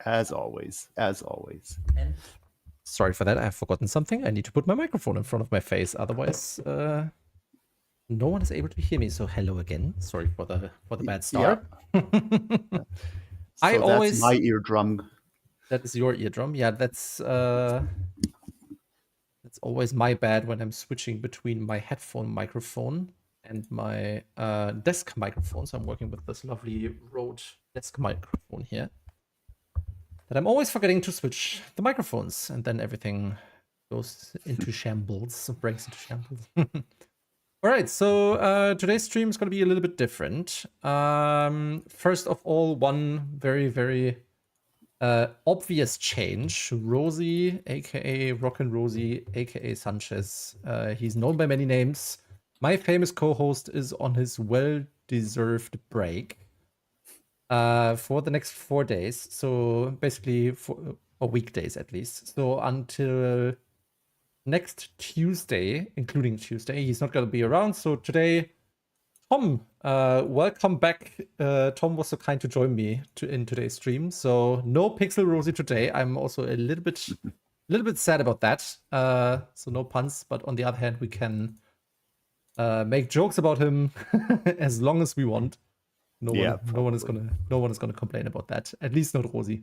As always, as always. And sorry for that, I have forgotten something. I need to put my microphone in front of my face, otherwise no one is able to hear me. So hello again. Sorry for the bad start. Yeah. I So always that's my eardrum. That is your eardrum. Yeah, that's always my bad when I'm switching between my headphone microphone and my desk microphone. So I'm working with this lovely Rode desk microphone here. That I'm always forgetting to switch the microphones, and then everything goes into shambles, breaks into shambles. All right, so today's stream is going to be a little bit different. First of all, one very, very obvious change. Rosie, aka Rockin' Rosie, aka Sanchez. He's known by many names. My famous co-host is on his well-deserved break for the next 4 days. So basically, or weekdays at least. So until next Tuesday, including Tuesday, he's not going to be around. So today, Tom, welcome back. Tom was so kind to join me in today's stream. So no Pixel Rosie today. I'm also a little bit sad about that. So no puns, but on the other hand, we can make jokes about him as long as we want. No one is gonna complain about that. At least not Rosie.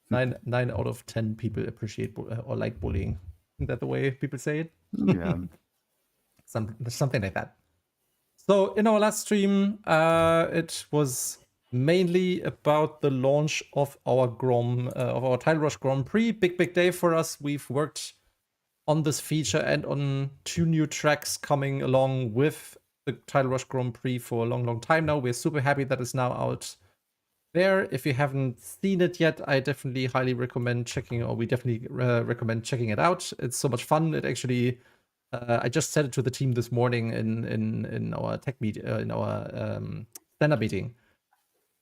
9 out of 10 people appreciate or like bullying. Isn't that the way people say it? Yeah. Something like that. So in our last stream, it was mainly about the launch of our Tidal Rush Grand Prix. Big day for us. We've worked on this feature and on 2 new tracks coming along with the Tidal Rush Grand Prix for a long time now. We're super happy that it's now out there. If you haven't seen it yet, I definitely highly recommend we definitely recommend checking it out. It's so much fun. It actually, I just said it to the team this morning in our tech meet, in our stand-up meeting,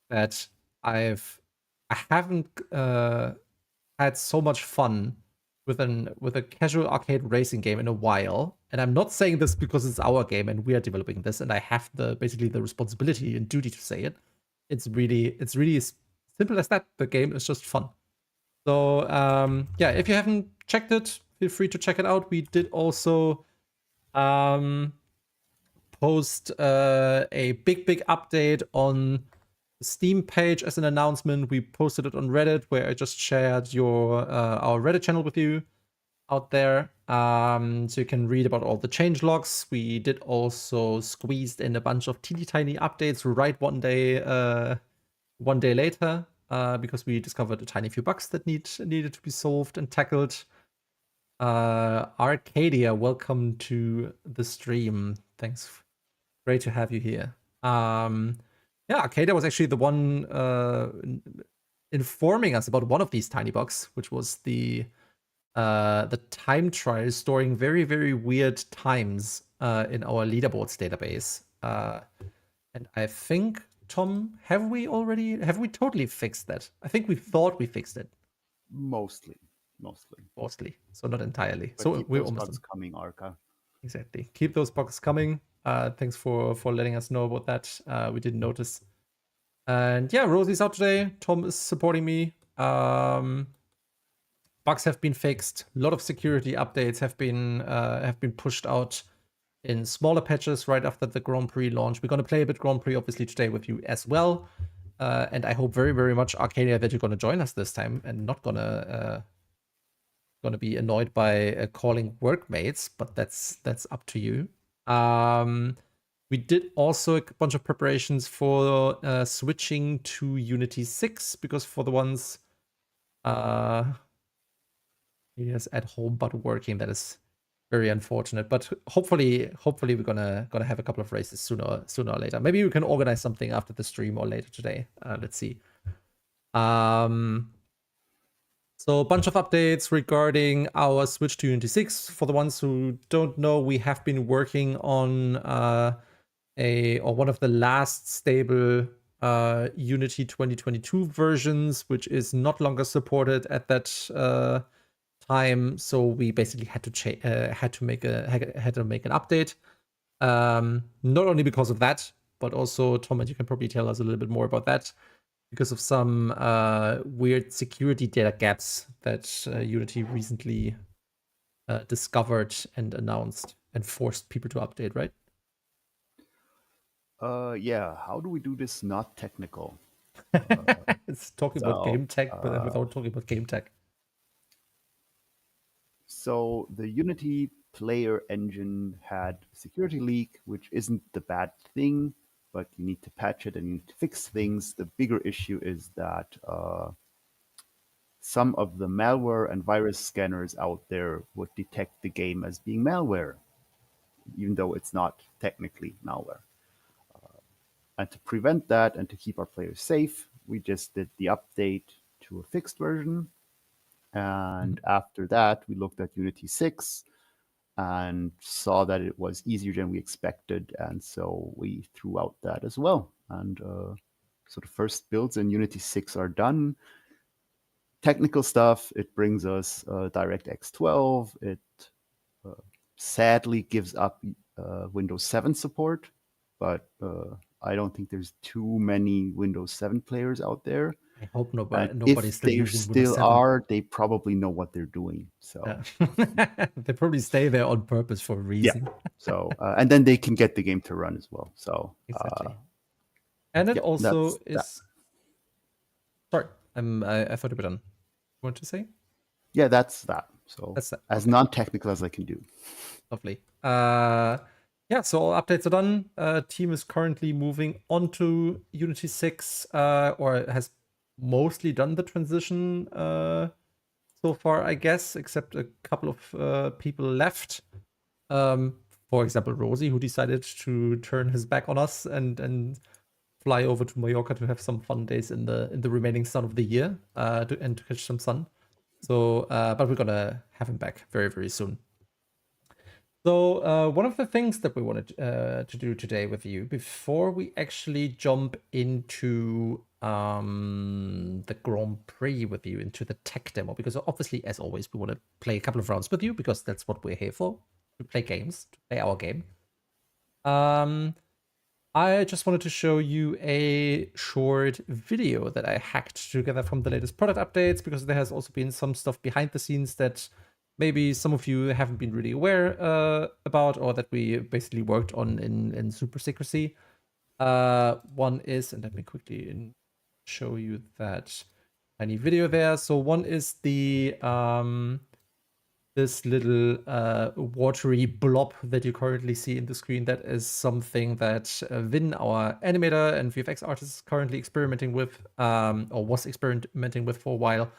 that I haven't had so much fun with a casual arcade racing game in a while. And I'm not saying this because it's our game and we are developing this, and I have basically the responsibility and duty to say it. It's really as simple as that. The game is just fun. So yeah, if you haven't checked it, feel free to check it out. We did also post a big update on the Steam page as an announcement. We posted it on Reddit, where I just shared our Reddit channel with you out there, so you can read about all the change logs. We did also squeezed in a bunch of teeny tiny updates right one day later, because we discovered a tiny few bugs that needed to be solved and tackled. Arcadia, welcome to the stream. Thanks, great to have you here. Yeah, Arcadia was actually the one informing us about one of these tiny bugs, which was the time trial storing very weird times in our leaderboards database. And I think, Tom, have we totally fixed that? I think we thought we fixed it. Mostly. So not entirely. But so keep we're those almost bugs coming, Arca. Exactly. Keep those bugs coming. Thanks for letting us know about that. We didn't notice. And yeah, Rosie's out today. Tom is supporting me. Bugs have been fixed. A lot of security updates have been pushed out in smaller patches right after the Grand Prix launch. We're going to play a bit Grand Prix obviously today with you as well. And I hope very much, Arcadia, that you're going to join us this time and not going to be annoyed by calling workmates, but that's up to you. We did also a bunch of preparations for switching to Unity 6, because for the ones yes, at home but working, that is very unfortunate. But hopefully we're gonna have a couple of races sooner or later. Maybe we can organize something after the stream or later today. Let's see. So a bunch of updates regarding our switch to Unity 6. For the ones who don't know, we have been working on one of the last stable Unity 2022 versions, which is not longer supported at that time. So we basically had to make an update. Not only because of that, but also, Tom, and you can probably tell us a little bit more about that, because of some weird security data gaps that Unity recently discovered and announced and forced people to update, right? Yeah, how do we do this not technical? It's talking about So, game tech, but without talking about game tech. so the Unity player engine had a security leak, which isn't the bad thing, but you need to patch it and you need to fix things. The bigger issue is that some of the malware and virus scanners out there would detect the game as being malware, even though it's not technically malware. And to prevent that and to keep our players safe, we just did the update to a fixed version. And after that, we looked at Unity 6 and saw that it was easier than we expected. And so we threw out that as well. And so the first builds in Unity 6 are done. Technical stuff, it brings us DirectX 12. It sadly gives up Windows 7 support, but I don't think there's too many Windows 7 players out there. I hope And nobody's if still they using Windows still 7. are, they probably know what they're doing. So They probably stay there on purpose for a reason. so and then they can get the game to run as well. So Exactly. And it yeah, also that's that. is. Sorry, I thought you were done. You want to say? Yeah, that's that. So That's that. as Okay. non-technical as I can do. Lovely. Yeah, so all updates are done. Team is currently moving onto Unity 6, or has mostly done the transition so far, I guess, except a couple of people left. For example, Rosie, who decided to turn his back on us and fly over to Mallorca to have some fun days in the remaining sun of the year, and to catch some sun. So, but we're gonna have him back very, very soon. So, one of the things that we wanted to do today with you, before we actually jump into the Grand Prix with you, into the tech demo, because obviously, as always, we want to play a couple of rounds with you, because that's what we're here for, to play games, to play our game. I just wanted to show you a short video that I hacked together from the latest product updates, because there has also been some stuff behind the scenes that maybe some of you haven't been really aware about, or that we basically worked on in super secrecy. One is, and let me quickly show you that tiny video there. So one is the this little watery blob that you currently see in the screen. That is something that Vin, our animator and VFX artist, is currently experimenting with, or was experimenting with for a while,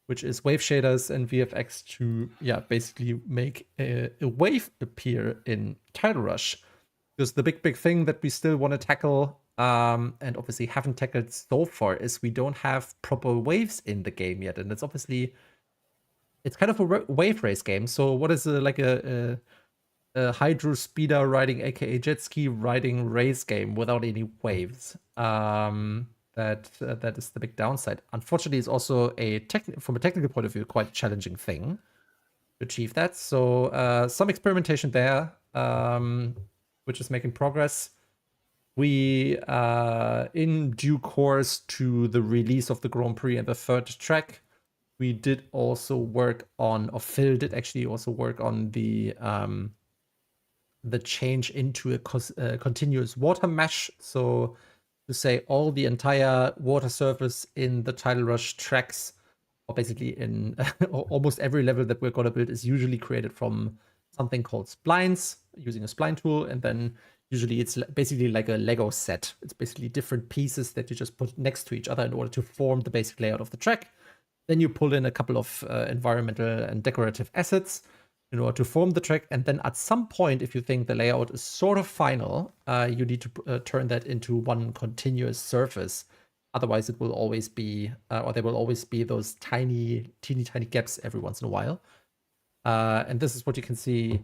which is wave shaders and VFX to, yeah, basically make a wave appear in Tidal Rush. Because the big thing that we still want to tackle, and obviously haven't tackled so far, is we don't have proper waves in the game yet. And it's obviously, it's kind of a wave race game. So what is like a hydrospeeder riding, aka jet ski riding race game without any waves? That is the big downside. Unfortunately, it's also from a technical point of view, quite a challenging thing to achieve that. So some experimentation there, which is making progress. We, in due course to the release of the Grand Prix and the third track, we did also work on, or Phil did actually also work on the change into a continuous water mesh. So to say all the entire water surface in the Tidal Rush tracks, or basically in almost every level that we're going to build, is usually created from something called splines, using a spline tool. And then usually it's basically like a Lego set. It's basically different pieces that you just put next to each other in order to form the basic layout of the track. Then you pull in a couple of environmental and decorative assets in order to form the track. And then at some point, if you think the layout is sort of final, you need to turn that into one continuous surface. Otherwise, it will always be, or there will always be those teeny tiny gaps every once in a while. And this is what you can see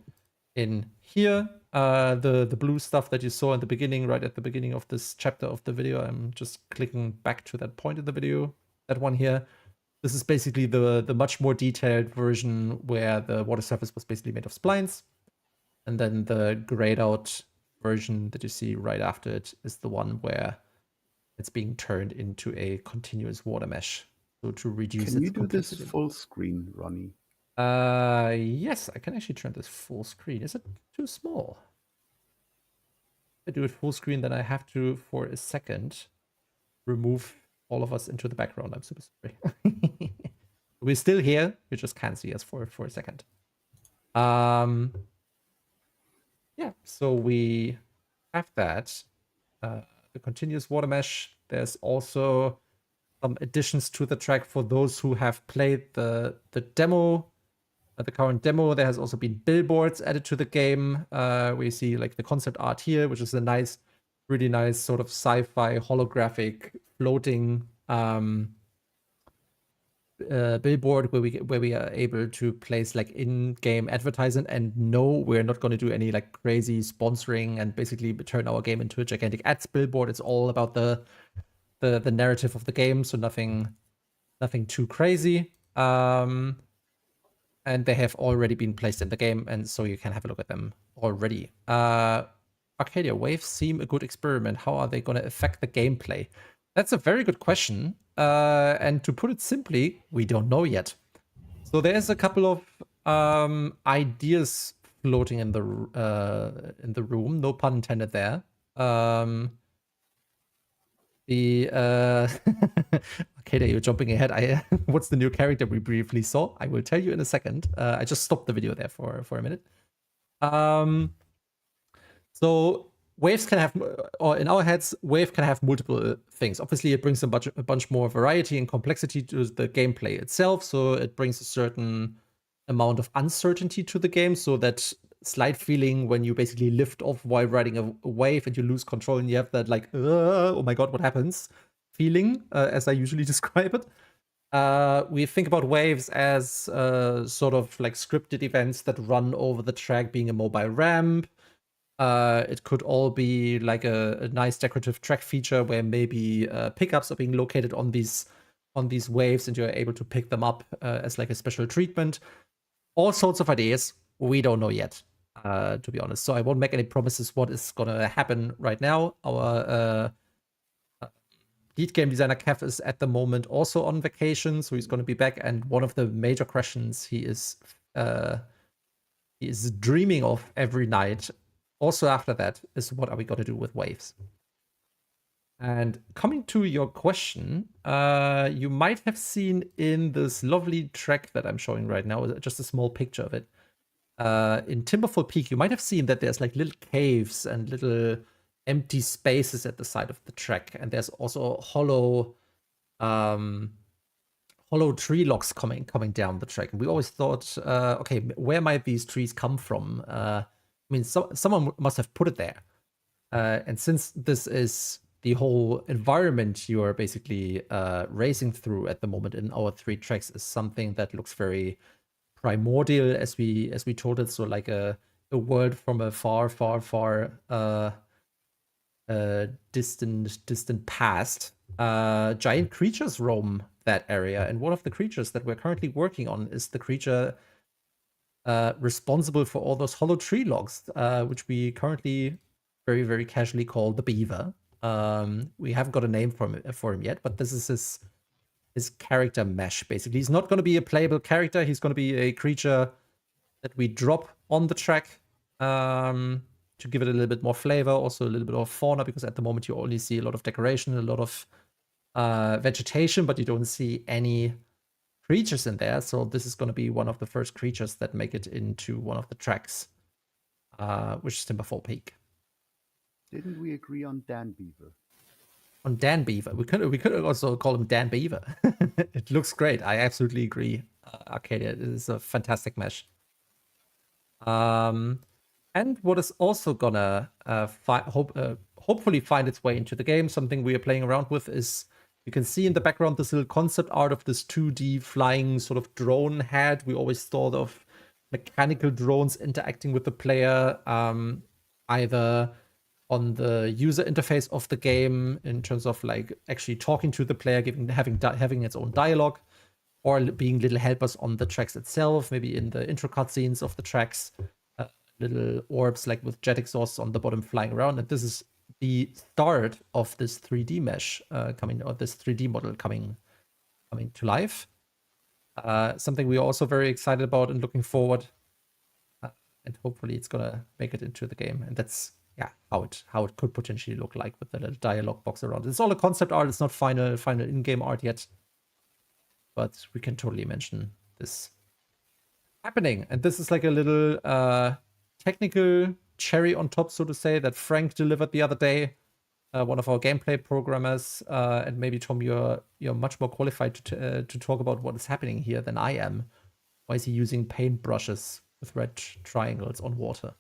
in here. The blue stuff that you saw in the beginning, right at the beginning of this chapter of the video. I'm just clicking back to that point in the video, that one here. This is basically the much more detailed version where the water surface was basically made of splines. And then the grayed out version that you see right after it is the one where it's being turned into a continuous water mesh. So to reduce Can its you do this complexity. full screen, Ronnie? Yes, I can actually turn this full screen. Is it too small? If I do it full screen, then I have to, for a second, remove all of us into the background. I'm super sorry. We're still here. You just can't see us for a second. Yeah, so we have that. The continuous water mesh. There's also some additions to the track for those who have played the demo, the current demo. There has also been billboards added to the game. We see like the concept art here, which is a nice, really nice sort of sci-fi holographic floating billboard where we are able to place like in-game advertisement. And no, we're not going to do any like crazy sponsoring and basically turn our game into a gigantic ads billboard. It's all about the narrative of the game, so nothing too crazy. And they have already been placed in the game, and so you can have a look at them already. Arcadia, waves seem a good experiment. How are they going to affect the gameplay? That's a very good question. And to put it simply, we don't know yet. So there's a couple of ideas floating in the room. No pun intended there. Arcadia, you're jumping ahead. What's the new character we briefly saw? I will tell you in a second. I just stopped the video there for a minute. So waves can have, or in our heads, wave can have multiple things. Obviously, it brings a bunch more variety and complexity to the gameplay itself. So it brings a certain amount of uncertainty to the game. So that slight feeling when you basically lift off while riding a wave and you lose control and you have that like, oh my god, what happens? Feeling, as I usually describe it. We think about waves as sort of like scripted events that run over the track, being a mobile ramp. It could all be like a nice decorative track feature where maybe pickups are being located on these waves and you're able to pick them up as like a special treatment. All sorts of ideas. We don't know yet, to be honest. So I won't make any promises what is gonna happen right now. Our lead game designer Kev is at the moment also on vacation, so he's going to be back. And one of the major questions he is dreaming of every night, also after that, is what are we going to do with waves? And coming to your question, you might have seen in this lovely track that I'm showing right now, just a small picture of it. In Timberfall Peak, you might have seen that there's like little caves and little empty spaces at the side of the track, and there's also hollow tree logs coming down the track. And we always thought, okay, where might these trees come from? I mean, someone must have put it there. And since this is the whole environment you are basically racing through at the moment in our 3 tracks is something that looks very primordial, as we told it. So like a world from a far distant past. Giant creatures roam that area, and one of the creatures that we're currently working on is the creature responsible for all those hollow tree logs, which we currently very casually call the beaver. We haven't got a name for him yet, but this is his character mesh. Basically, he's not going to be a playable character. He's going to be a creature that we drop on the track to give it a little bit more flavor, also a little bit of fauna, because at the moment you only see a lot of decoration, a lot of vegetation, but you don't see any creatures in there. So this is going to be one of the first creatures that make it into one of the tracks, which is Timberfall Peak. Didn't we agree on Dan Beaver? On Dan Beaver, we could also call him Dan Beaver. It looks great. I absolutely agree. Arcadia, it is a fantastic mesh. And what is also gonna hopefully find its way into the game, something we are playing around with, is you can see in the background this little concept art of this 2D flying sort of drone head. We always thought of mechanical drones interacting with the player, either on the user interface of the game in terms of like actually talking to the player, having its own dialogue, or being little helpers on the tracks itself, maybe in the intro cutscenes of the tracks, little orbs like with jet exhausts on the bottom flying around. And this is the start of this 3D mesh coming, or this 3D model coming to life. Something we are also very excited about and looking forward. And hopefully it's gonna make it into the game. And that's how it could potentially look like with the little dialogue box around. It's all a concept art. It's not final in-game art yet, but we can totally mention this happening. And this is like a little technical cherry on top, so to say, that Frank delivered the other day. One of our gameplay programmers, and maybe Tom, you're much more qualified to talk about what is happening here than I am. Why is he using paint brushes with red triangles on water?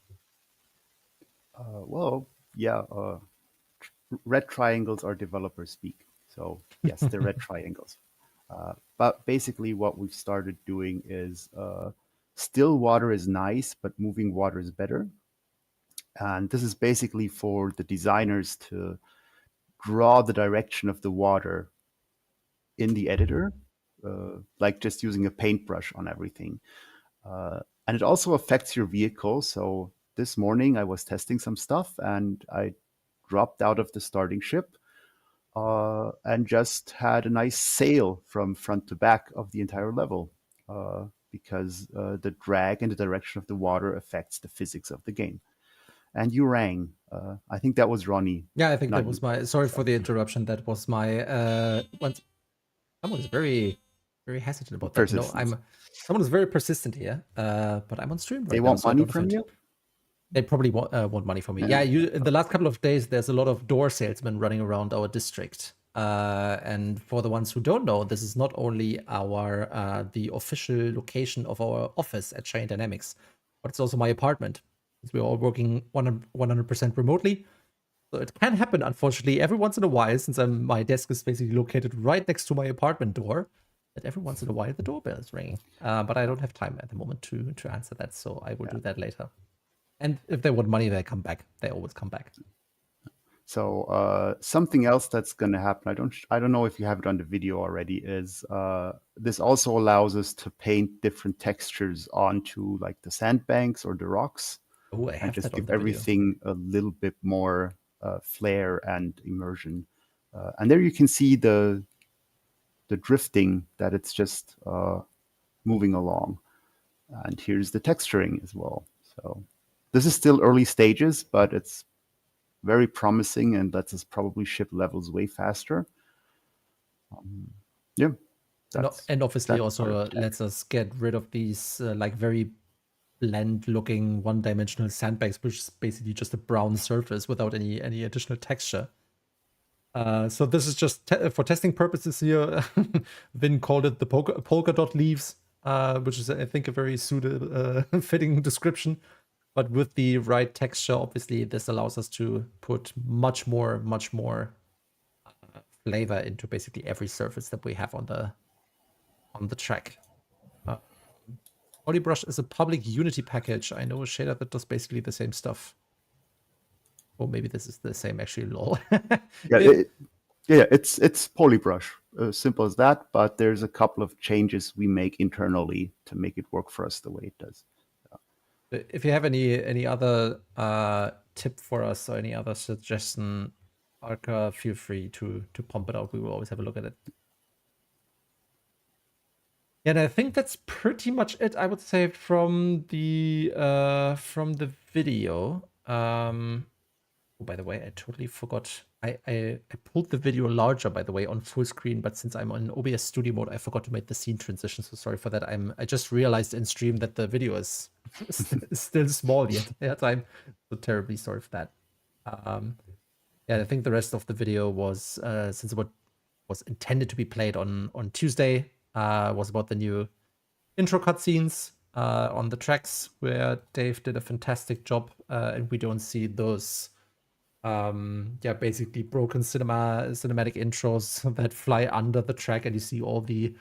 Well, yeah, red triangles are developer speak. So yes, they're red triangles. But basically what we've started doing is still water is nice, but moving water is better. And this is basically for the designers to draw the direction of the water in the editor, like just using a paintbrush on everything. And it also affects your vehicle. So this morning I was testing some stuff and I dropped out of the starting ship and just had a nice sail from front to back of the entire level because the drag and the direction of the water affects the physics of the game. And you rang. I think that was Ronnie. Yeah, I think that not was you. my. Sorry for the interruption. That was my. Someone is very, very hesitant about that. No, Persistence. Someone is very persistent here. But I'm on stream right They now, want so I money don't from offend. you? They probably want money from me. Yeah. Yeah, in the last couple of days, there's a lot of door salesmen running around our district. And for the ones who don't know, this is not only our the official location of our office at Chain Dynamics, but it's also my apartment. We're all working 100% remotely. So it can happen, unfortunately, every once in a while, since my desk is basically located right next to my apartment door, that every once in a while the doorbell is ringing. But I don't have time at the moment to answer that, so I will do that later. And if they want money, they come back. They always come back. So something else that's going to happen, I don't know if you have it on the video already, is this also allows us to paint different textures onto like the sandbanks or the rocks. Oh, I And have just that on give the video. everything a little bit more flair and immersion. And there you can see the drifting, that it's just moving along. And here's the texturing as well. So this is still early stages, but it's very promising and lets us probably ship levels way faster. Yeah. And obviously that's part of also the tech. lets us get rid of these like very bland looking one-dimensional sandbags, which is basically just a brown surface without any additional texture. So this is just for testing purposes here. Vin called it the polka dot leaves, which is, I think, a very suited, fitting description. But with the right texture, obviously, this allows us to put much more flavor into basically every surface that we have on the track. Polybrush is a public Unity package. I know a shader that does basically the same stuff. Or maybe this is the same, actually, lol. Yeah, it's Polybrush, simple as that. But there's a couple of changes we make internally to make it work for us the way it does. If you have any other tip for us or any other suggestion, Arca, feel free to pump it out. We will always have a look at it. Yeah, and I think that's pretty much it, I would say, from the video. Oh, by the way, I totally forgot. I pulled the video larger, by the way, on full screen, but since I'm on OBS studio mode, I forgot to make the scene transition. So sorry for that. I just realized in stream that the video is still small yet. Yeah, I'm so terribly sorry for that. Yeah, I think the rest of the video was since it was intended to be played on Tuesday, was about the new intro cutscenes on the tracks, where Dave did a fantastic job, and we don't see those basically broken cinematic intros that fly under the track, and you see all the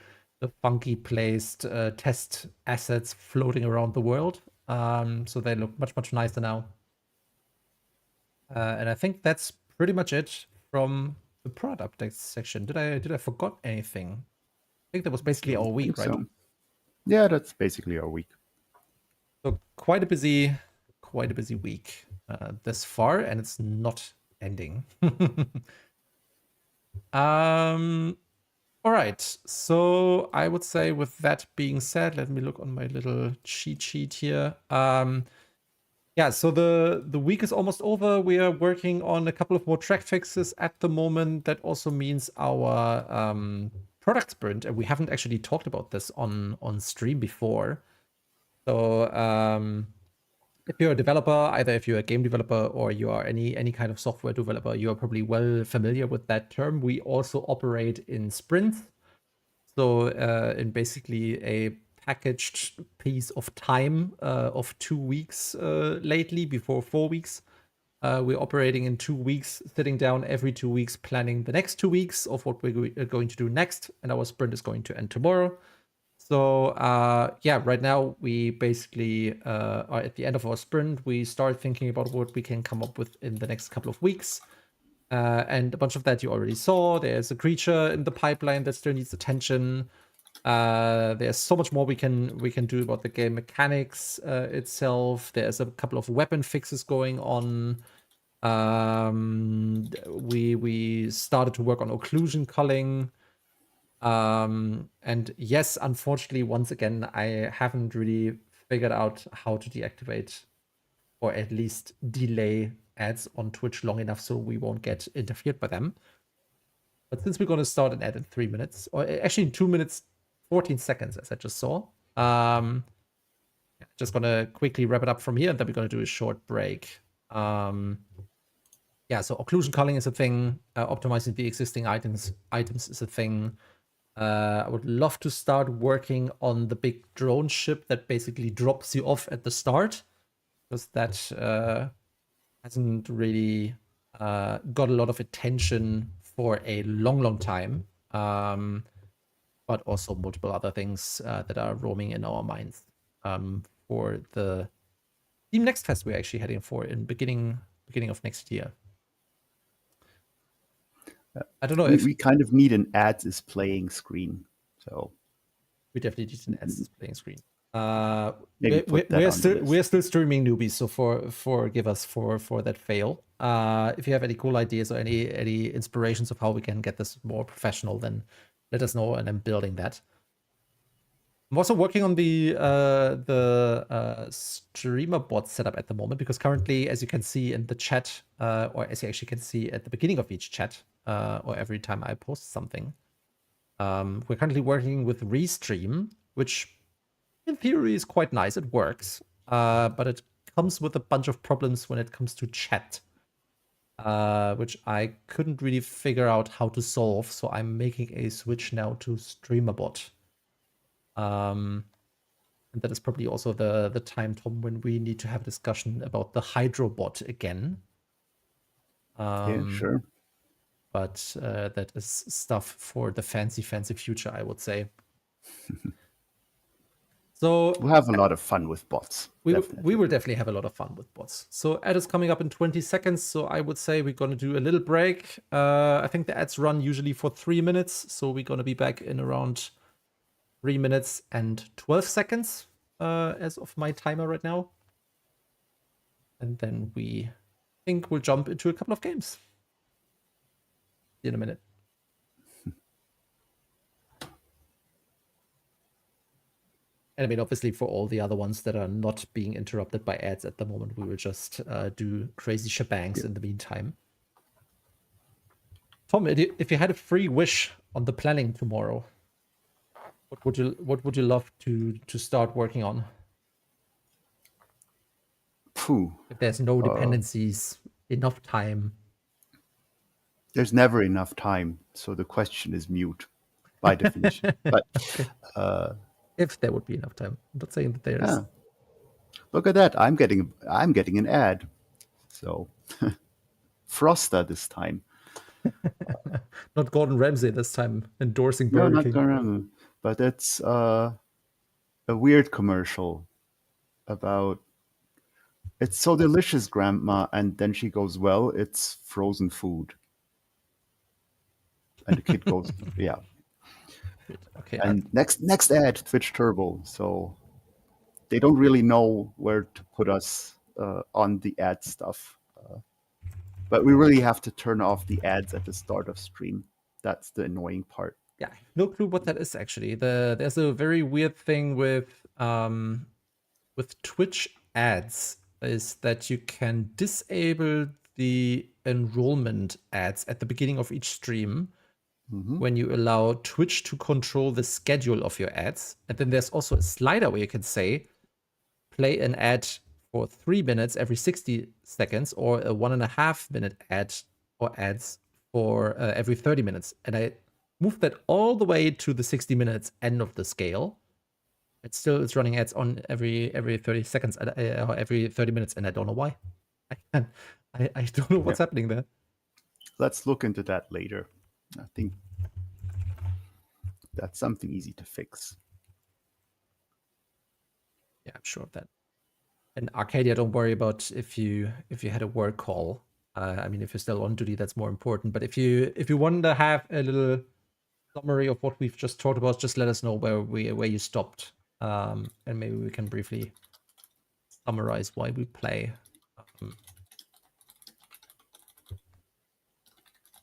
funky placed test assets floating around the world. So they look much nicer now. And I think that's pretty much it from the product updates section. Did I forgot anything? I think that was basically our week, right? So. Yeah, that's basically our week. So quite a busy quite a busy week this far, and it's not ending. All right, so I would say with that being said, let me look on my little cheat sheet here. Yeah, so the week is almost over. We are working on a couple of more track fixes at the moment. That also means our product sprint, and we haven't actually talked about this on stream before. So if you're a developer, either if you're a game developer or you are any kind of software developer, you are probably well familiar with that term. We also operate in sprints. So in basically a packaged piece of time of 2 weeks lately, before 4 weeks. We're operating in 2 weeks, sitting down every 2 weeks, planning the next 2 weeks of what we're going to do next. And our sprint is going to end tomorrow. So yeah, right now we basically are at the end of our sprint. We start thinking about what we can come up with in the next couple of weeks. And a bunch of that you already saw. There's a creature in the pipeline that still needs attention. There's so much more we can do about the game mechanics itself. There's a couple of weapon fixes going on. We started to work on occlusion culling. And yes, unfortunately, once again, I haven't really figured out how to deactivate or at least delay ads on Twitch long enough so we won't get interfered by them. But since we're going to start an ad in 3 minutes, or actually in 2 minutes, 14 seconds, as I just saw, just going to quickly wrap it up from here, and then we're going to do a short break. Yeah, so occlusion culling is a thing. Optimizing the existing items is a thing. I would love to start working on the big drone ship that basically drops you off at the start, because that hasn't really got a lot of attention for a long time. But also multiple other things that are roaming in our minds for the Steam Next Fest we're actually heading for in beginning of next year. I don't know if we kind of need an ads is playing screen, so we definitely need an ads displaying screen. maybe put that on the list. We're still streaming newbies, so forgive us for that fail. If you have any cool ideas or any inspirations of how we can get this more professional, then let us know, and I'm building that. I'm also working on the streamer bot setup at the moment, because currently, as you can see in the chat, or as you actually can see at the beginning of each chat, or every time I post something, we're currently working with Restream, which in theory is quite nice. It works, but it comes with a bunch of problems when it comes to chat, which I couldn't really figure out how to solve. So I'm making a switch now to StreamerBot. And that is probably also the time, Tom, when we need to have a discussion about the hydrobot again. Yeah, sure. But that is stuff for the fancy future, I would say. So we'll have a lot of fun with bots. We will definitely have a lot of fun with bots. So ad is coming up in 20 seconds. So I would say we're going to do a little break. I think the ads run usually for 3 minutes. So we're going to be back in around 3 minutes and 12 seconds as of my timer right now. And then we think we'll jump into a couple of games in a minute. And I mean, obviously, for all the other ones that are not being interrupted by ads at the moment, we will just do crazy shebangs in the meantime. Tom, if you had a free wish on the planning tomorrow, what would you love to start working on? If there's no dependencies, enough time. There's never enough time, so the question is mute by definition. But if there would be enough time, I'm not saying that there is. Yeah. Look at that! I'm getting an ad. So Froster this time. Not Gordon Ramsay this time endorsing Burger King. No, not Gordon Ramsay, but it's a weird commercial about it's so delicious, Grandma, and then she goes, well, it's frozen food. And the kid goes, yeah. Okay. And next ad, Twitch Turbo. So they don't really know where to put us on the ad stuff. But we really have to turn off the ads at the start of stream. That's the annoying part. Yeah, no clue what that is actually. There's a very weird thing with Twitch ads, is that you can disable the enrollment ads at the beginning of each stream when you allow Twitch to control the schedule of your ads. And then there's also a slider where you can say, play an ad for 3 minutes every 60 seconds, or a 1.5 minute ad or ads for every 30 minutes. And I moved that all the way to the 60 minutes end of the scale. It's running ads on every 30 seconds or every 30 minutes, and I don't know why. I don't know what's happening there. Let's look into that later. I think that's something easy to fix. Yeah, I'm sure of that. And Arcadia, don't worry about if you had a work call. I mean, if you're still on duty, that's more important. But if you want to have a little summary of what we've just talked about, just let us know where you stopped, and maybe we can briefly summarize why we play.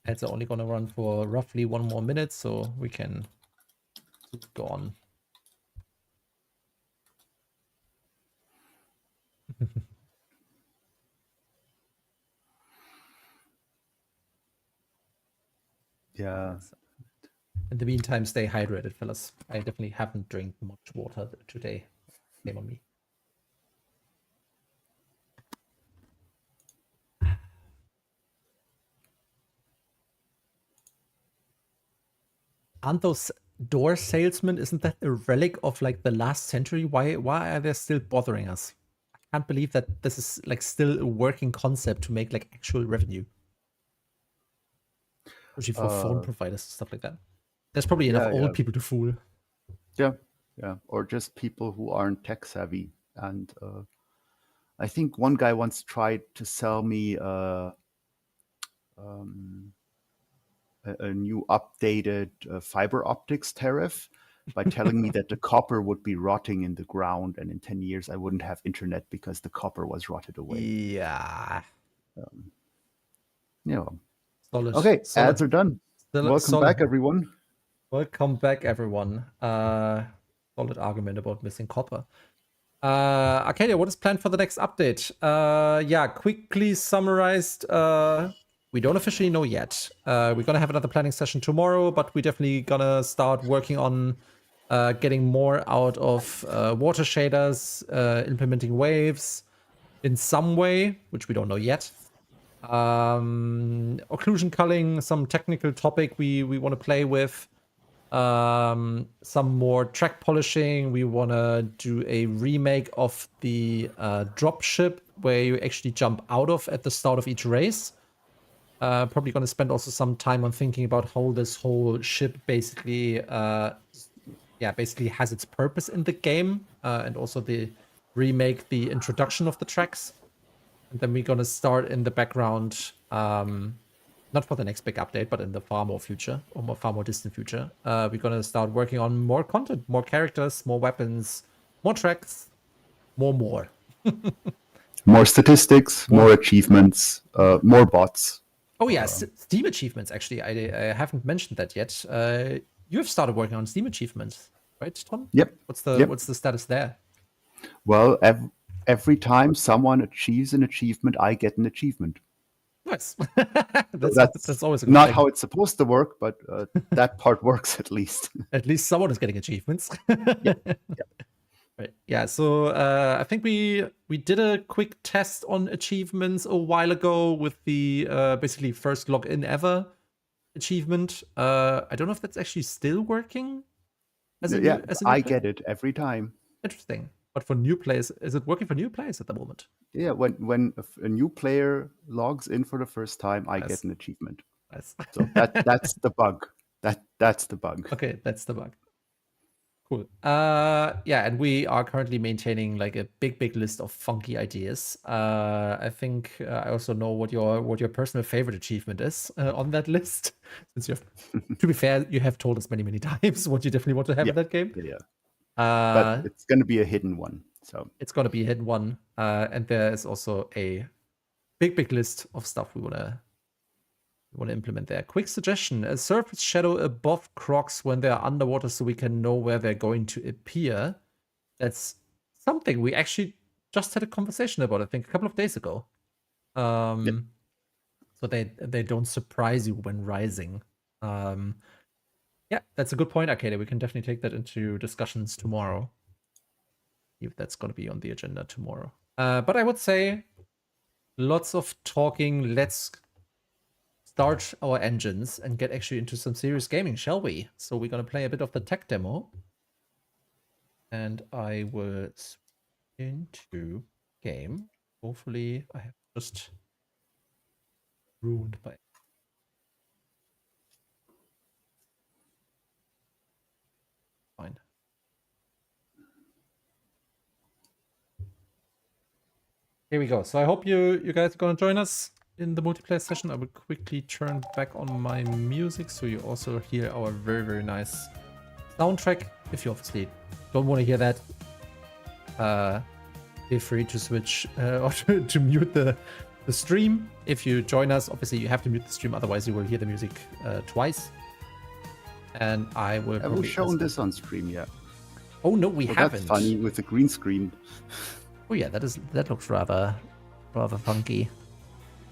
Ads are only going to run for roughly 1 more minute, so we can go on. Yeah. In the meantime, stay hydrated, fellas. I definitely haven't drank much water today. Shame on me. Aren't those door salesmen, isn't that a relic of like the last century? Why are they still bothering us? I can't believe that this is like still a working concept to make like actual revenue. Especially for phone providers, stuff like that. There's probably enough old people to fool. Yeah. Or just people who aren't tech savvy. And I think one guy once tried to sell me a new updated fiber optics tariff by telling me that the copper would be rotting in the ground, and in 10 years I wouldn't have internet because the copper was rotted away. Yeah. Solid. Okay, ads are done. Welcome back, everyone. Welcome back, everyone. Solid argument about missing copper. Arcadia, what is planned for the next update? Yeah, quickly summarized. We don't officially know yet. We're gonna have another planning session tomorrow, but we're definitely gonna start working on getting more out of water shaders, implementing waves in some way, which we don't know yet. Occlusion culling, some technical topic we want to play with. Some more track polishing. We want to do a remake of the dropship where you actually jump out of at the start of each race. Probably going to spend also some time on thinking about how this whole ship basically basically has its purpose in the game, and also the remake the introduction of the tracks. And then we're going to start in the background, not for the next big update, but in the far more future, or far more distant future. We're going to start working on more content, more characters, more weapons, more tracks, more. More statistics, more achievements, more bots. Oh yeah, Steam achievements, actually. I haven't mentioned that yet. You have started working on Steam achievements, right, Tom? Yep. What's the status there? Well, every time someone achieves an achievement, I get an achievement. Nice. that's always a good not thing. how it's supposed to work, but that part works at least. At least someone is getting achievements. Yep. Right. Yeah. So I think we did a quick test on achievements a while ago with the basically first login ever achievement. I don't know if that's actually still working. I get it every time. Interesting. But for new players, is it working for new players at the moment? Yeah, when a new player logs in for the first time, I get an achievement. Nice. So that's the bug. That's the bug. Okay, that's the bug. Cool. Yeah, and we are currently maintaining like a big list of funky ideas. I think I also know what your personal favorite achievement is on that list. Since to be fair, you have told us many times what you definitely want to have in that game. Yeah. But it's going to be a hidden one. So it's going to be a hidden one. And there is also a big list of stuff we want to implement there. Quick suggestion: a surface shadow above crocs when they're underwater so we can know where they're going to appear. That's something we actually just had a conversation about, I think, a couple of days ago. So they don't surprise you when rising. Yeah, that's a good point, Arcade. We can definitely take that into discussions tomorrow, if that's going to be on the agenda tomorrow. But I would say lots of talking. Let's start our engines and get actually into some serious gaming, shall we? So we're going to play a bit of the tech demo. And I will switch into game. Hopefully I have just ruined by... Fine. Here we go. So I hope you guys are going to join us in the multiplayer session. I will quickly turn back on my music so you also hear our very nice soundtrack. If you obviously don't want to hear that, feel free to switch or to mute the stream. If you join us, obviously you have to mute the stream, otherwise you will hear the music twice. And I will... Have we shown this on stream yet? Oh no, we haven't. That's funny with the green screen. Oh yeah, that looks rather funky.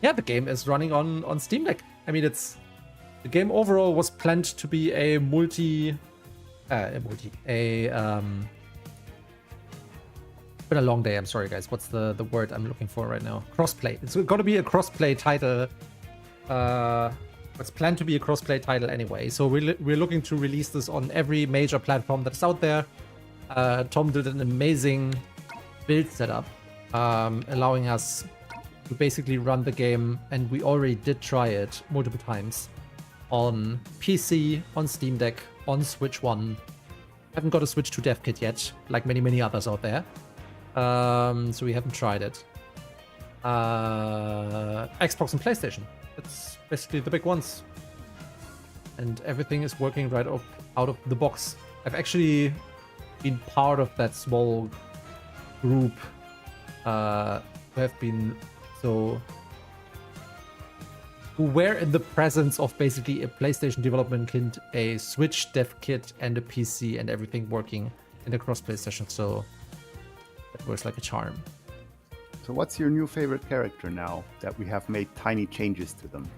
Yeah, the game is running on Steam Deck. I mean, the game overall was planned to be a it's been a long day. I'm sorry, guys. What's the word I'm looking for right now? Crossplay. It's going to be a crossplay title. It's planned to be a crossplay title anyway. So we're looking to release this on every major platform that's out there. Tom did an amazing build setup, allowing us to basically run the game, and we already did try it multiple times on PC, on Steam Deck, on Switch 1. Haven't got a Switch 2 dev kit yet, like many others out there. So we haven't tried it. Xbox and PlayStation. That's basically the big ones. And everything is working right out of the box. I've actually been part of that small group who have been who were in the presence of basically a PlayStation development kit, a Switch dev kit, and a PC, and everything working in the crossplay session. So it works like a charm. So what's your new favorite character now that we have made tiny changes to them?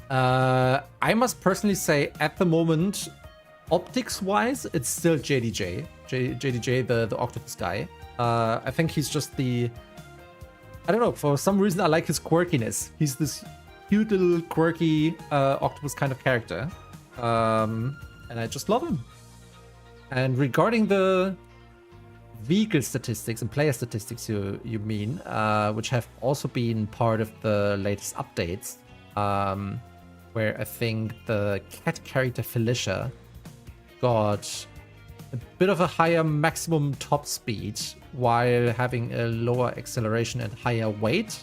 I must personally say, at the moment, optics-wise, it's still JDJ. JDJ, the octopus guy. I think he's just I don't know, for some reason I like his quirkiness. He's this cute little quirky octopus kind of character. And I just love him. And regarding the vehicle statistics and player statistics you mean, which have also been part of the latest updates, where I think the cat character Felicia got a bit of a higher maximum top speed while having a lower acceleration and higher weight.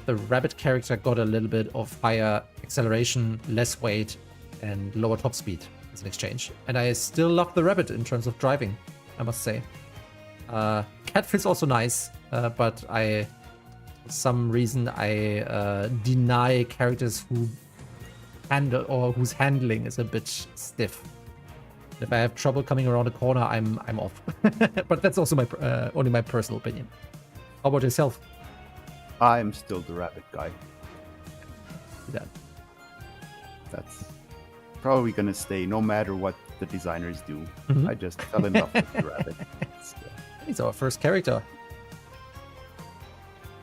The rabbit character got a little bit of higher acceleration, less weight, and lower top speed as an exchange. And I still love the rabbit in terms of driving, I must say. Cat feels also nice, but for some reason I deny characters who handle or whose handling is a bit stiff. If I have trouble coming around a corner, I'm off. But that's also only my personal opinion. How about yourself? I'm still the rabbit guy. Yeah. That's probably gonna stay no matter what the designers do. Mm-hmm. I just fell in love with the rabbit. He's our first character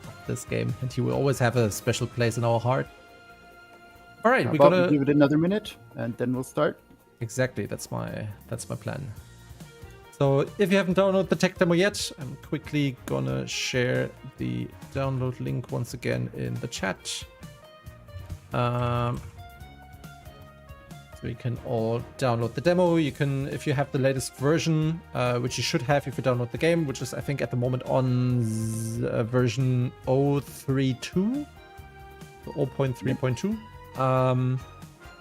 of this game, and he will always have a special place in our heart. All right, How we're about gonna we give it another minute, and then we'll start. Exactly, that's my plan. So if you haven't downloaded the tech demo yet, I'm quickly gonna share the download link once again in the chat. So you can all download the demo. You can, if you have the latest version, which you should have if you download the game, which is I think at the moment on version 0.32, so 0.3.2.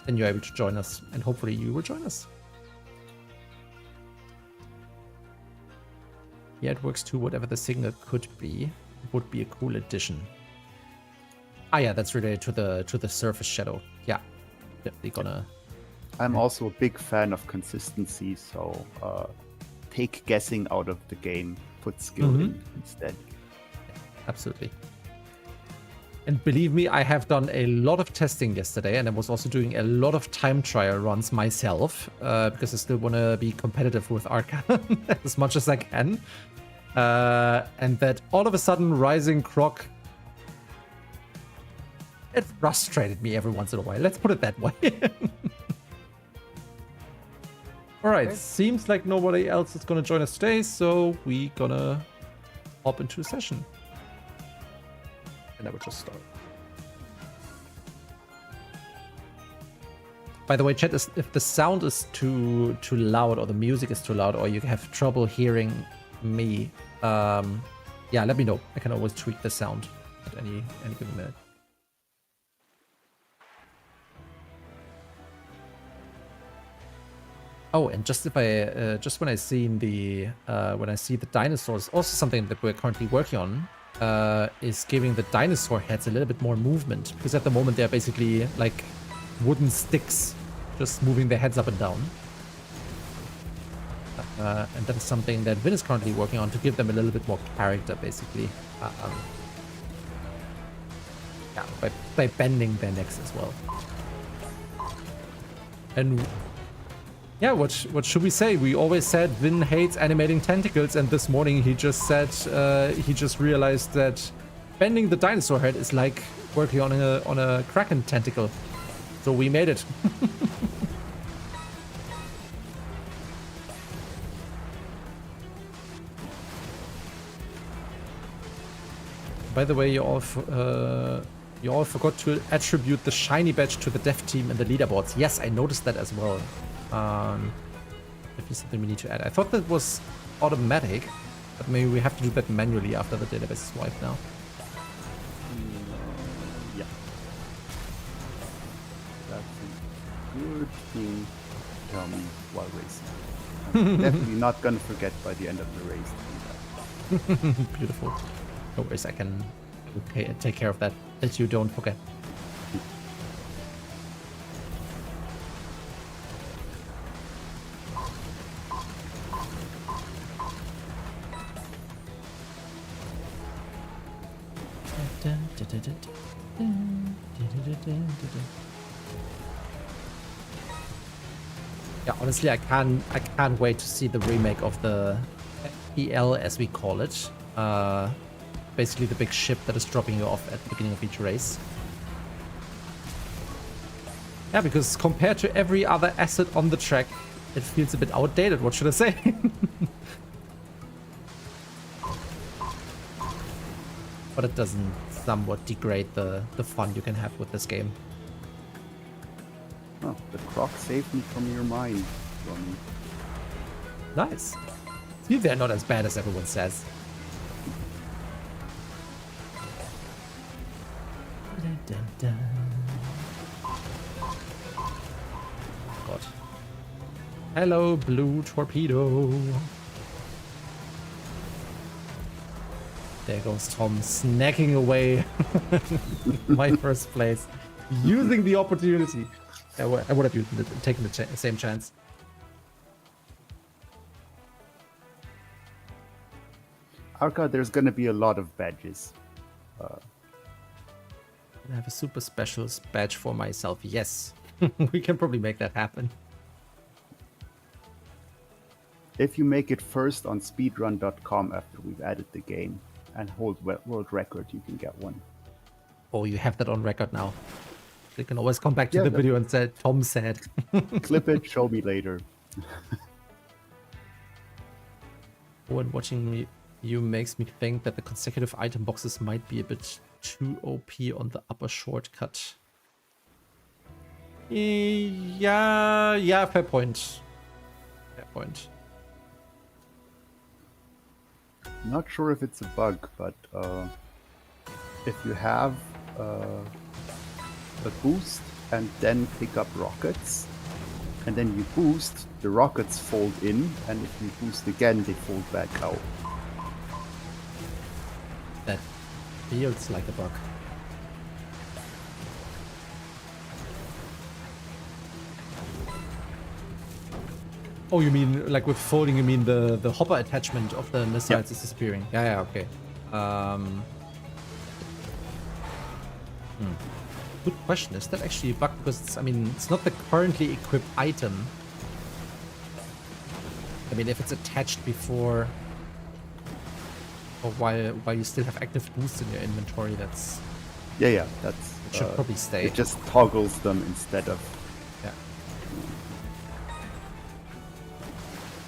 Then you're able to join us, and hopefully you will join us. Yeah, it works too. Whatever the signal could be, would be a cool addition. Ah, yeah, that's related to the surface shadow. Yeah, definitely gonna. I'm also a big fan of consistency, so take guessing out of the game, put skill in instead. Absolutely. And believe me, I have done a lot of testing yesterday, and I was also doing a lot of time trial runs myself, because I still want to be competitive with Arca as much as I can. And that all of a sudden, Rising Croc, it frustrated me every once in a while. Let's put it that way. All right, seems like nobody else is going to join us today, so we gonna hop into a session. And I will just start. By the way, chat, if the sound is too loud or the music is too loud or you have trouble hearing me, yeah, let me know. I can always tweak the sound at any given minute. Oh, and just if I just when I see the dinosaurs, also something that we're currently working on is giving the dinosaur heads a little bit more movement, because at the moment they're basically like wooden sticks, just moving their heads up and down. And that is something that Vin is currently working on to give them a little bit more character, basically. Yeah, by bending their necks as well. And yeah, what should we say? We always said Vin hates animating tentacles, and this morning he just said he just realized that bending the dinosaur head is like working on a kraken tentacle. So we made it. By the way, you all forgot to attribute the shiny badge to the dev team in the leaderboards. Yes, I noticed that as well. Definitely something we need to add. I thought that was automatic, but maybe we have to do that manually after the database is wiped now. Yeah. That's a good thing to tell me while racing. I'm definitely not gonna forget by the end of the race to do that. Beautiful. No worries, I can take care of that you don't forget. Yeah, honestly, I can't wait to see the remake of the FPL, as we call it. Basically the big ship that is dropping you off at the beginning of each race. Yeah, because compared to every other asset on the track, it feels a bit outdated. What should I say? But it doesn't somewhat degrade the fun you can have with this game. Oh, the croc saved me from your mind, Ronnie. Nice. See, they're not as bad as everyone says. God. Hello, blue torpedo. There goes Tom snacking away my first place, using the opportunity. I would have taken the same chance. Arca, there's gonna be a lot of badges. I have a super special badge for myself. Yes, we can probably make that happen. If you make it first on speedrun.com after we've added the game and hold world record, you can get one. Oh, you have that on record now. You can always come back to the video and say, Tom said. Clip it, show me later. When watching you makes me think that the consecutive item boxes might be a bit too OP on the upper shortcut. Yeah, fair point. Fair point. Not sure if it's a bug, but if you have a boost and then pick up rockets, and then you boost, the rockets fold in, and if you boost again, they fold back out. Feels like a bug. Oh, you mean like with folding? You mean the hopper attachment of the missiles is disappearing? Yeah, okay. Good question. Is that actually a bug? Because it's, I mean, it's not the currently equipped item. I mean, if it's attached before or while you still have active boosts in your inventory, that's that's it should probably stay. It just toggles them instead of. Yeah.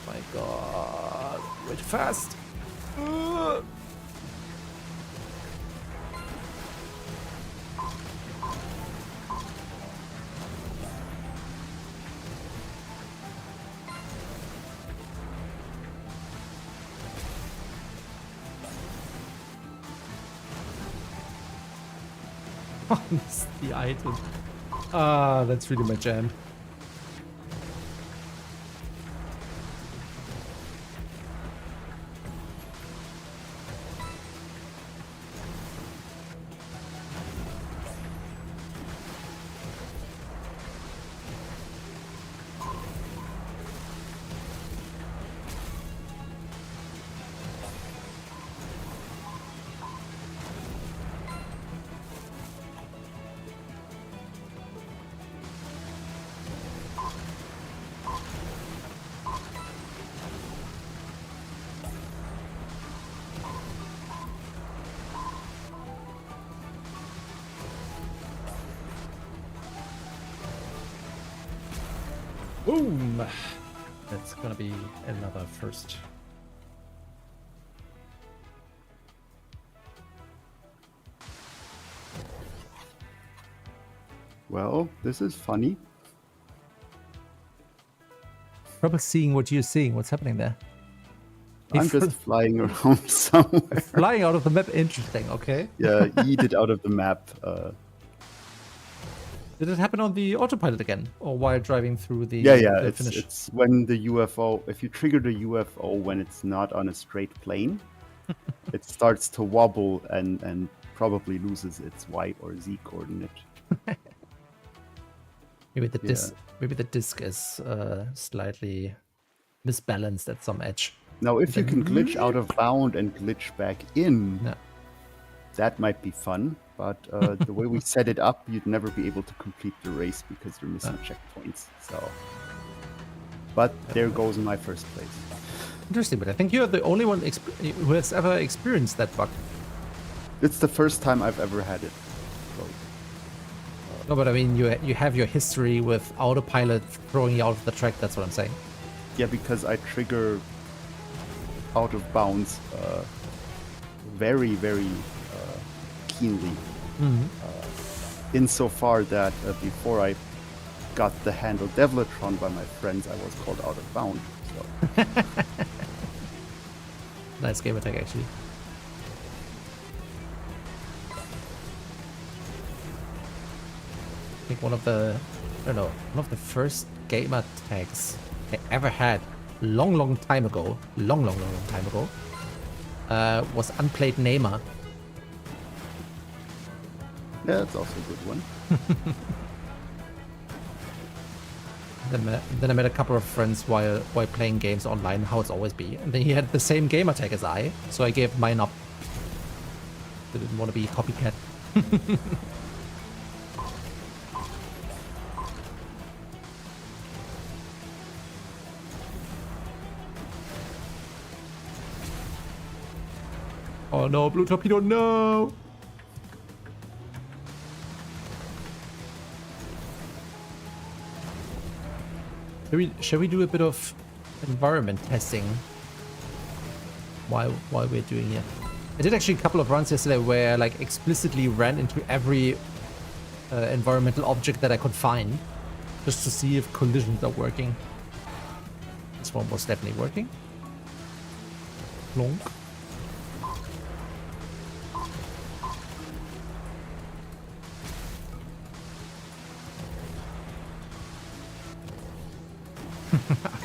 My God, wait fast. Missed the item. Ah, that's really my jam. Boom! That's gonna be another first. Well, this is funny. Probably seeing what you're seeing. What's happening there? I'm just flying around somewhere. Flying out of the map. Interesting. Okay. Yeah, yeeted out of the map. Did it happen on the autopilot again, or while driving through the? Yeah. Finish? It's when the UFO. If you trigger the UFO when it's not on a straight plane, it starts to wobble and probably loses its Y or Z coordinate. Maybe the disc is slightly misbalanced at some edge. Now, if you can glitch out of bound and glitch back in, that might be fun. But the way we set it up, you'd never be able to complete the race because you're missing checkpoints. So, but there goes my first place. Interesting, but I think you're the only one who has ever experienced that bug. It's the first time I've ever had it. So, no, but I mean, you have your history with autopilot throwing you out of the track. That's what I'm saying. Yeah, because I trigger out of bounds very, very keenly. Insofar that before I got the handle Devlatron by my friends, I was called out of bound. So. Nice game attack, actually. I think one of the first gamer tags I ever had, long time ago, long time ago, was Unplayed Namer. Yeah, that's also a good one. Then I met a couple of friends while playing games online, how it's always be. And then he had the same gamer tag as I, so I gave mine up. Didn't want to be copycat. Oh no, blue torpedo, no! Shall we do a bit of environment testing while we're doing it? I did actually a couple of runs yesterday where I like explicitly ran into every environmental object that I could find just to see if collisions are working. This one was definitely working. Plonk.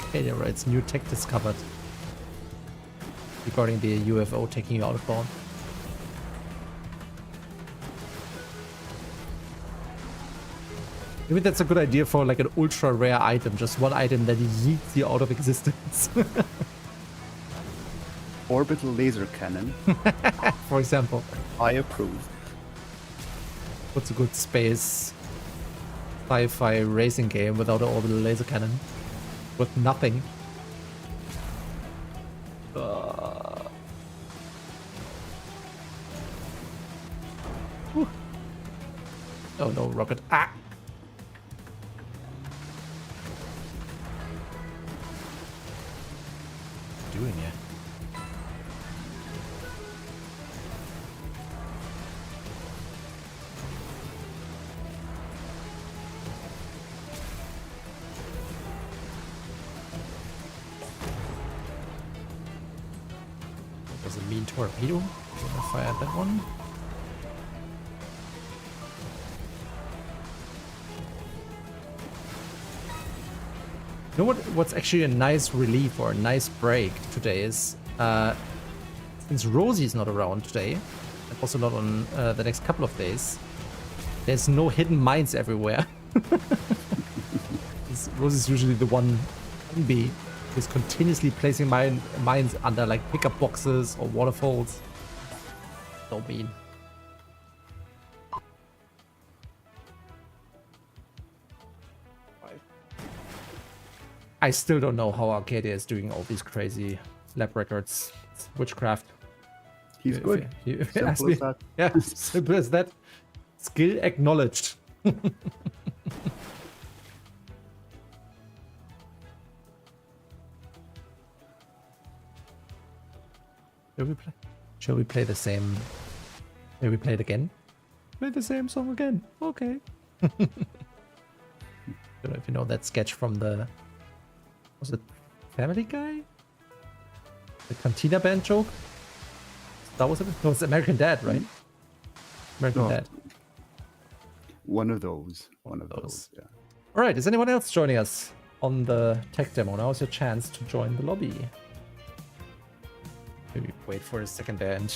Okay, right, it's new tech discovered regarding the UFO taking you out of bound. Maybe that's a good idea for like an ultra rare item, just one item that yeets you out of existence. Orbital laser cannon. For example. I approve. What's a good space sci-fi racing game without an orbital laser cannon? With nothing. Oh no, rocket. Ah! What are you doing here? There's a mean torpedo. Gonna fire at that one. You know what's actually a nice relief or a nice break today is, since Rosie's not around today, and also not on the next couple of days, there's no hidden mines everywhere. Rosie's usually the one bee who's continuously placing mines under like pickup boxes or waterfalls. So mean. I still don't know how Arcadia is doing all these crazy lab records. It's witchcraft. He's good. Simple as that. Yeah, simple as that. Skill acknowledged. Shall we play the same? Shall we play it again? Play the same song again. Okay. Don't know if you know that sketch from the... Was it Family Guy? The Cantina Band joke? That was it? No, it's American Dad, right? American Dad. One of those. One of those, yeah. All right, is anyone else joining us on the tech demo? Now is your chance to join the lobby. Maybe wait for a second there and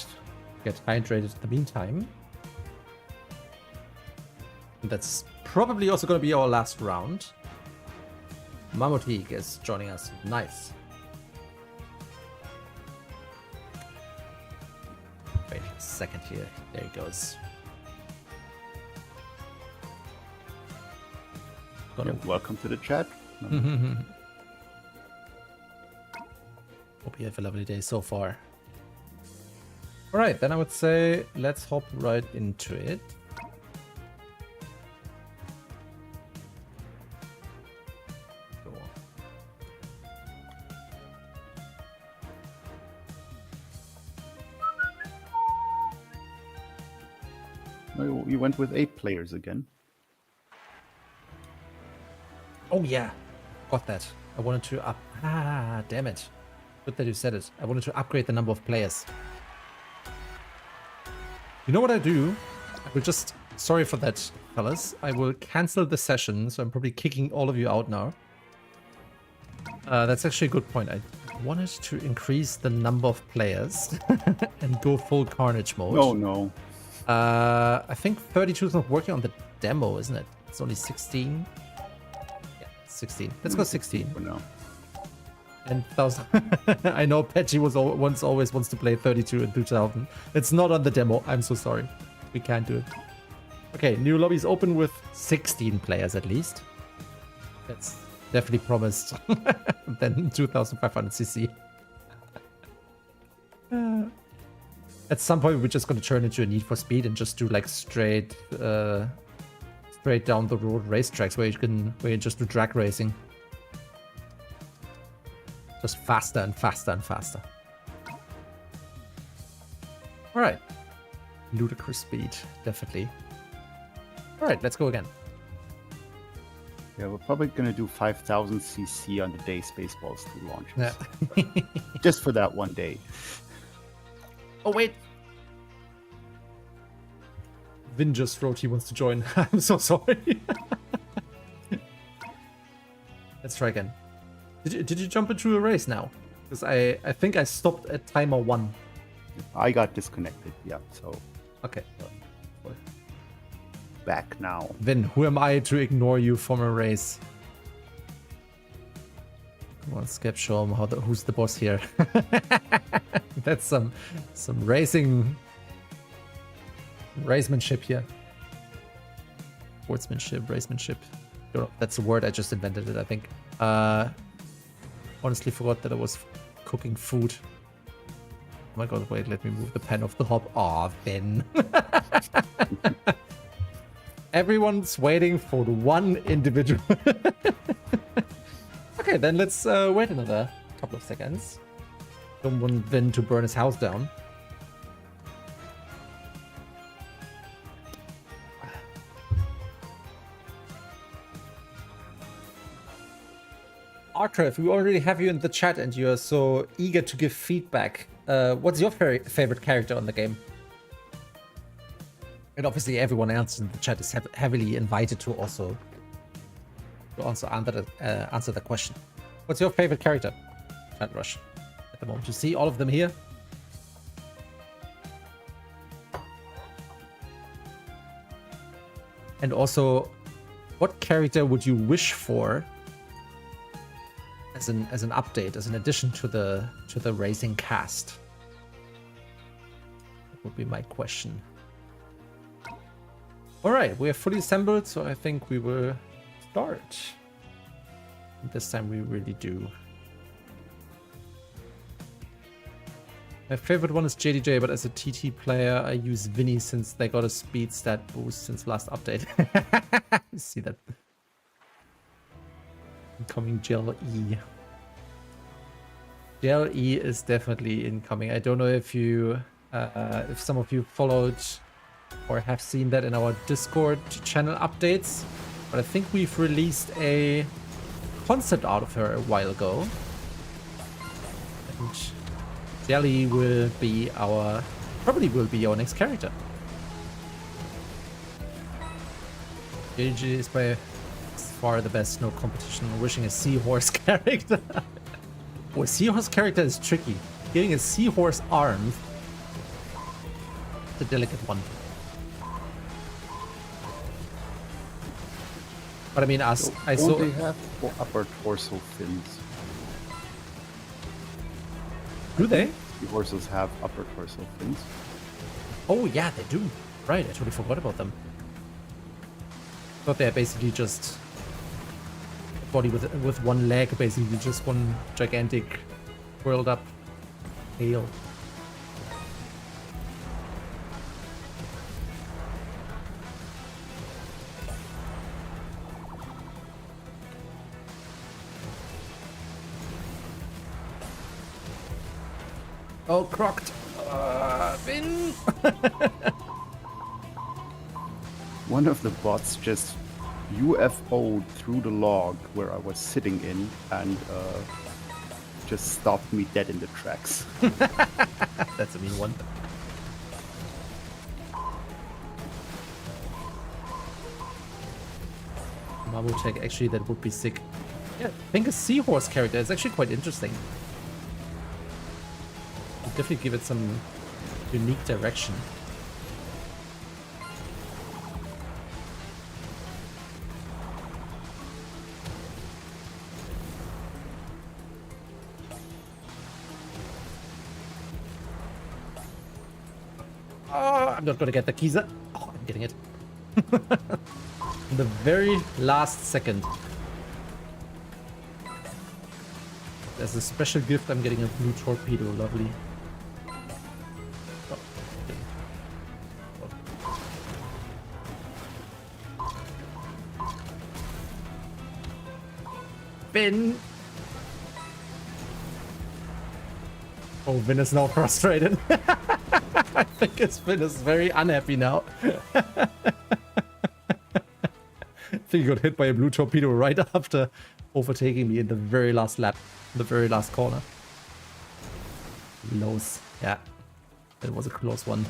get hydrated in the meantime. And that's probably also going to be our last round. Mamotique is joining us. Nice. Wait a second here. There he goes. Yeah, welcome to the chat. Hope you have a lovely day so far. Alright, then I would say let's hop right into it. We went with 8 players again. Oh yeah, got that. I wanted to up. Ah, damn it. Good that you said it. I wanted to upgrade the number of players. You know what I do? I will just... Sorry for that, fellas. I will cancel the session, so I'm probably kicking all of you out now. That's actually a good point. I wanted to increase the number of players and go full carnage mode. Oh no. I think 32 is not working on the demo, isn't it? It's only 16. Yeah, 16. Let's go 16 for now. And 1000. I know Patchy always wants to play 32 and 2000. It's not on the demo. I'm so sorry. We can't do it. Okay, new lobbies open with 16 players at least. That's definitely promised. Then 2500 CC. At some point, we're just going to turn into a Need for Speed and just do like straight down the road racetracks where you just do drag racing. Just faster and faster and faster. All right. Ludicrous speed, definitely. All right, let's go again. Yeah, we're probably going to do 5000 CC on the day Spaceballs 2 launches. Yeah. Just for that one day. Oh, wait. Vin just wrote he wants to join. I'm so sorry. Let's try again. Did you jump into a race now? Because I think I stopped at timer 1. I got disconnected, yeah, so... Okay. back now. Then who am I to ignore you from a race? Come on, Skep, show him who's the boss here. That's some racemanship here. Sportsmanship, racemanship. That's a word, I just invented it, I think. Honestly forgot that I was cooking food. Oh my god, wait, let me move the pen off the hob. Aw, Ben. Everyone's waiting for the one individual. Okay, then let's wait another couple of seconds. Don't want Vin to burn his house down. Artref, we already have you in the chat and you're so eager to give feedback. What's your favorite character on the game? And obviously everyone else in the chat is heavily invited to also answer the question. What's your favorite character? Tidal Rush. At the moment, you see all of them here. And also, what character would you wish for as an update, as an addition to the racing cast? That would be my question. All right, we are fully assembled, so I think we will start. This time we really do. My favorite one is JDJ, but as a TT player, I use Vinny since they got a speed stat boost since last update. You see that? Incoming Gel E. Gel E is definitely incoming. I don't know if if some of you followed or have seen that in our Discord channel updates, but I think we've released a concept out of her a while ago. And Jelly probably will be our next character. JG is by far the best, no competition. Wishing a seahorse character. Oh, a seahorse character is tricky. Getting a seahorse arm, the delicate one. But I mean, I saw they have upper torso fins. Do they? The horses have upper torso fins. Oh yeah, they do. Right, I totally forgot about them. Thought they're basically just a body with one leg, basically just one gigantic whirled up tail. Oh, crocked. Vin. One of the bots just UFO'd through the log where I was sitting in and just stopped me dead in the tracks. That's a mean one. Mamutech, actually, that would be sick. Yeah, I think a seahorse character is actually quite interesting. Definitely give it some unique direction. Oh, I'm not gonna get the keys. Oh, I'm getting it. In the very last second. As a special gift, I'm getting a blue torpedo. Lovely. Vin. Oh, Vin is now frustrated. I think Vin is very unhappy now. I think he got hit by a blue torpedo right after overtaking me in the very last lap, the very last corner. Close. Yeah, it was a close one.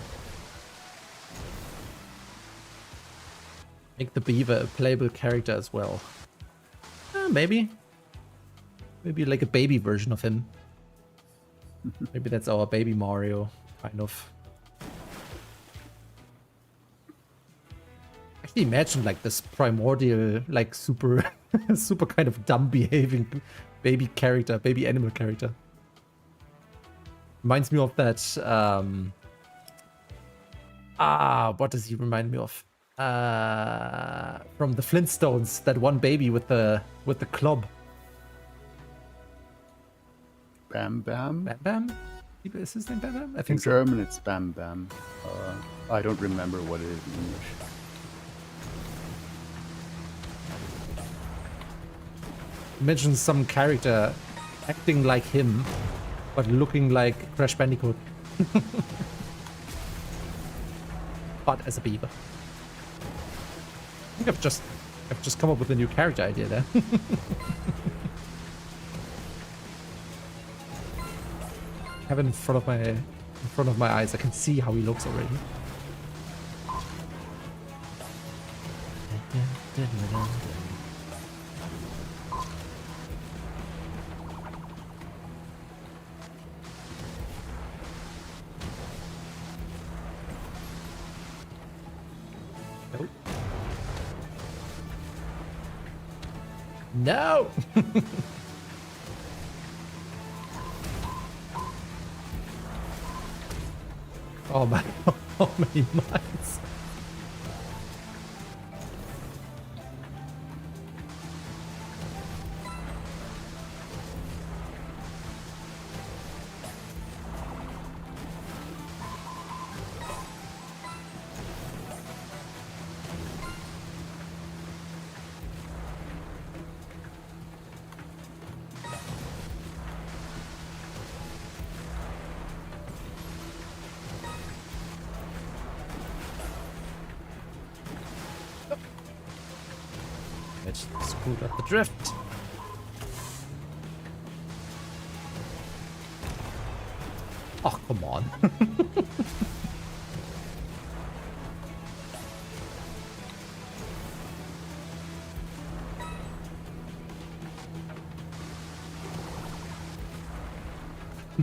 Make the beaver a playable character as well. Maybe. Maybe like a baby version of him. Maybe that's our baby Mario, kind of. Actually, imagine like this primordial, like super, super kind of dumb behaving baby character, baby animal character. Reminds me of that. What does he remind me of? From the Flintstones, that one baby with the club. Bam Bam? Bam Bam? Is his name Bam Bam? I In think so. German, it's Bam Bam. I don't remember what it is in English. Imagine some character acting like him, but looking like Crash Bandicoot. But as a beaver. I think I've just come up with a new character idea there. Have it in front of my eyes. I can see how he looks already. Nope. No. Oh my, how many miles? Let's screwed up the drift. Oh, come on.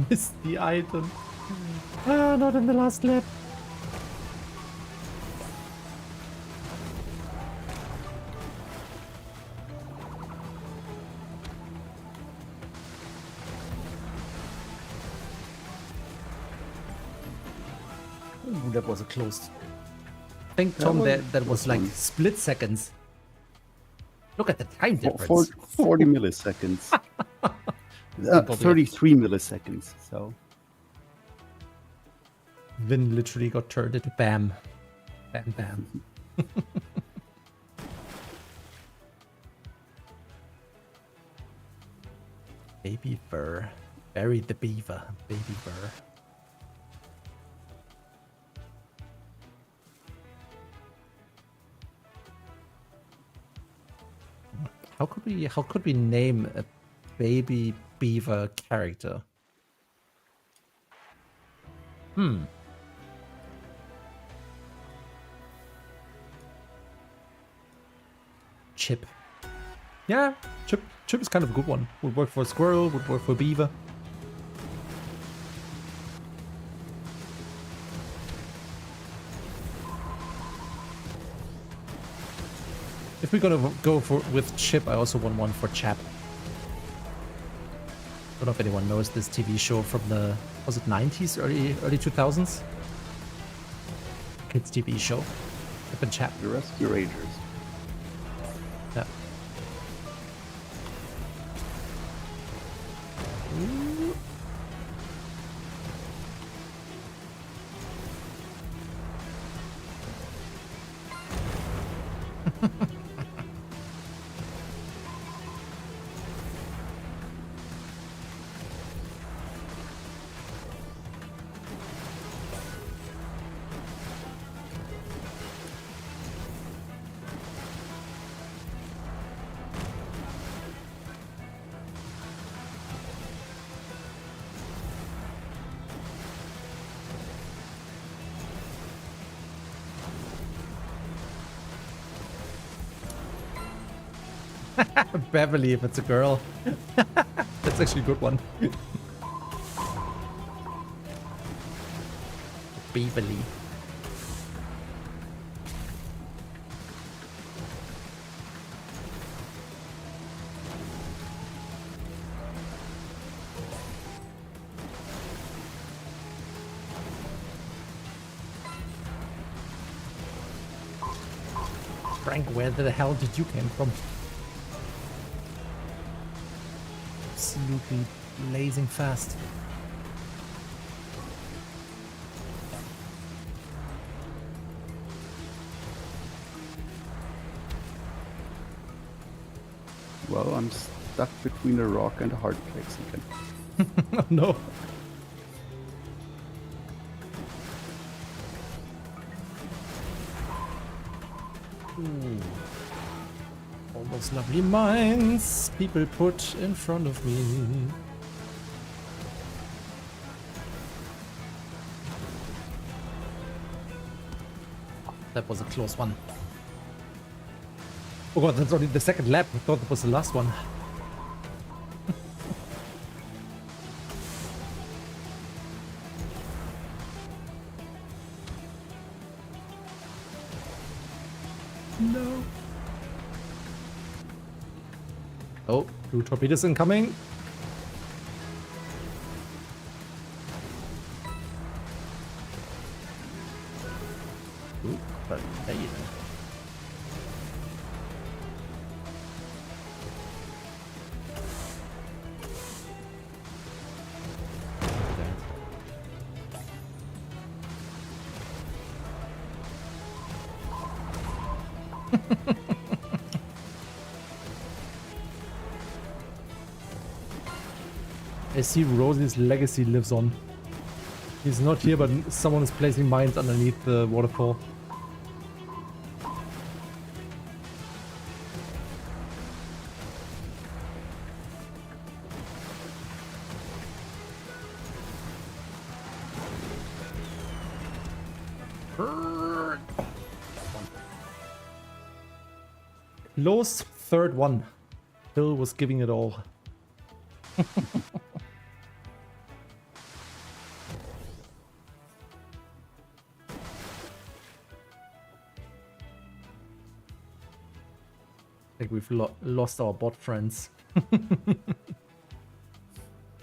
Missed the item. Ah, not in the last lap. Ooh, that was a close. I think, Tom, that was like split seconds. Look at the time difference. 40 milliseconds. 33 milliseconds. So Vin literally got turned into Bam. Bam Bam. Baby fur. Bury the beaver. Baby fur. How could we name a baby beaver character? Chip. Yeah, Chip is kind of a good one. Would work for a squirrel, would work for a beaver. If we're gonna go with Chip, I also want one for Chap. Don't know if anyone knows this TV show from the, was it 90s, early 2000s? Kids TV show. Chip and Chap. the Rescue Rangers. Yeah. Beverly, if it's a girl. That's actually a good one. Beverly. Frank, where the hell did you came from? Absolutely blazing fast. Well, I'm stuck between a rock and a hard place again. Oh no. Ooh. All those lovely mines people put in front of me. That was a close one. Oh god, that's only the second lap. I thought that was the last one. No. Oh, 2 torpedoes incoming. Ooh, but there you go. I see Rosie's legacy lives on. He's not here, but someone is placing mines underneath the waterfall. Close third one. Phil was giving it all. I think we've lost our bot friends.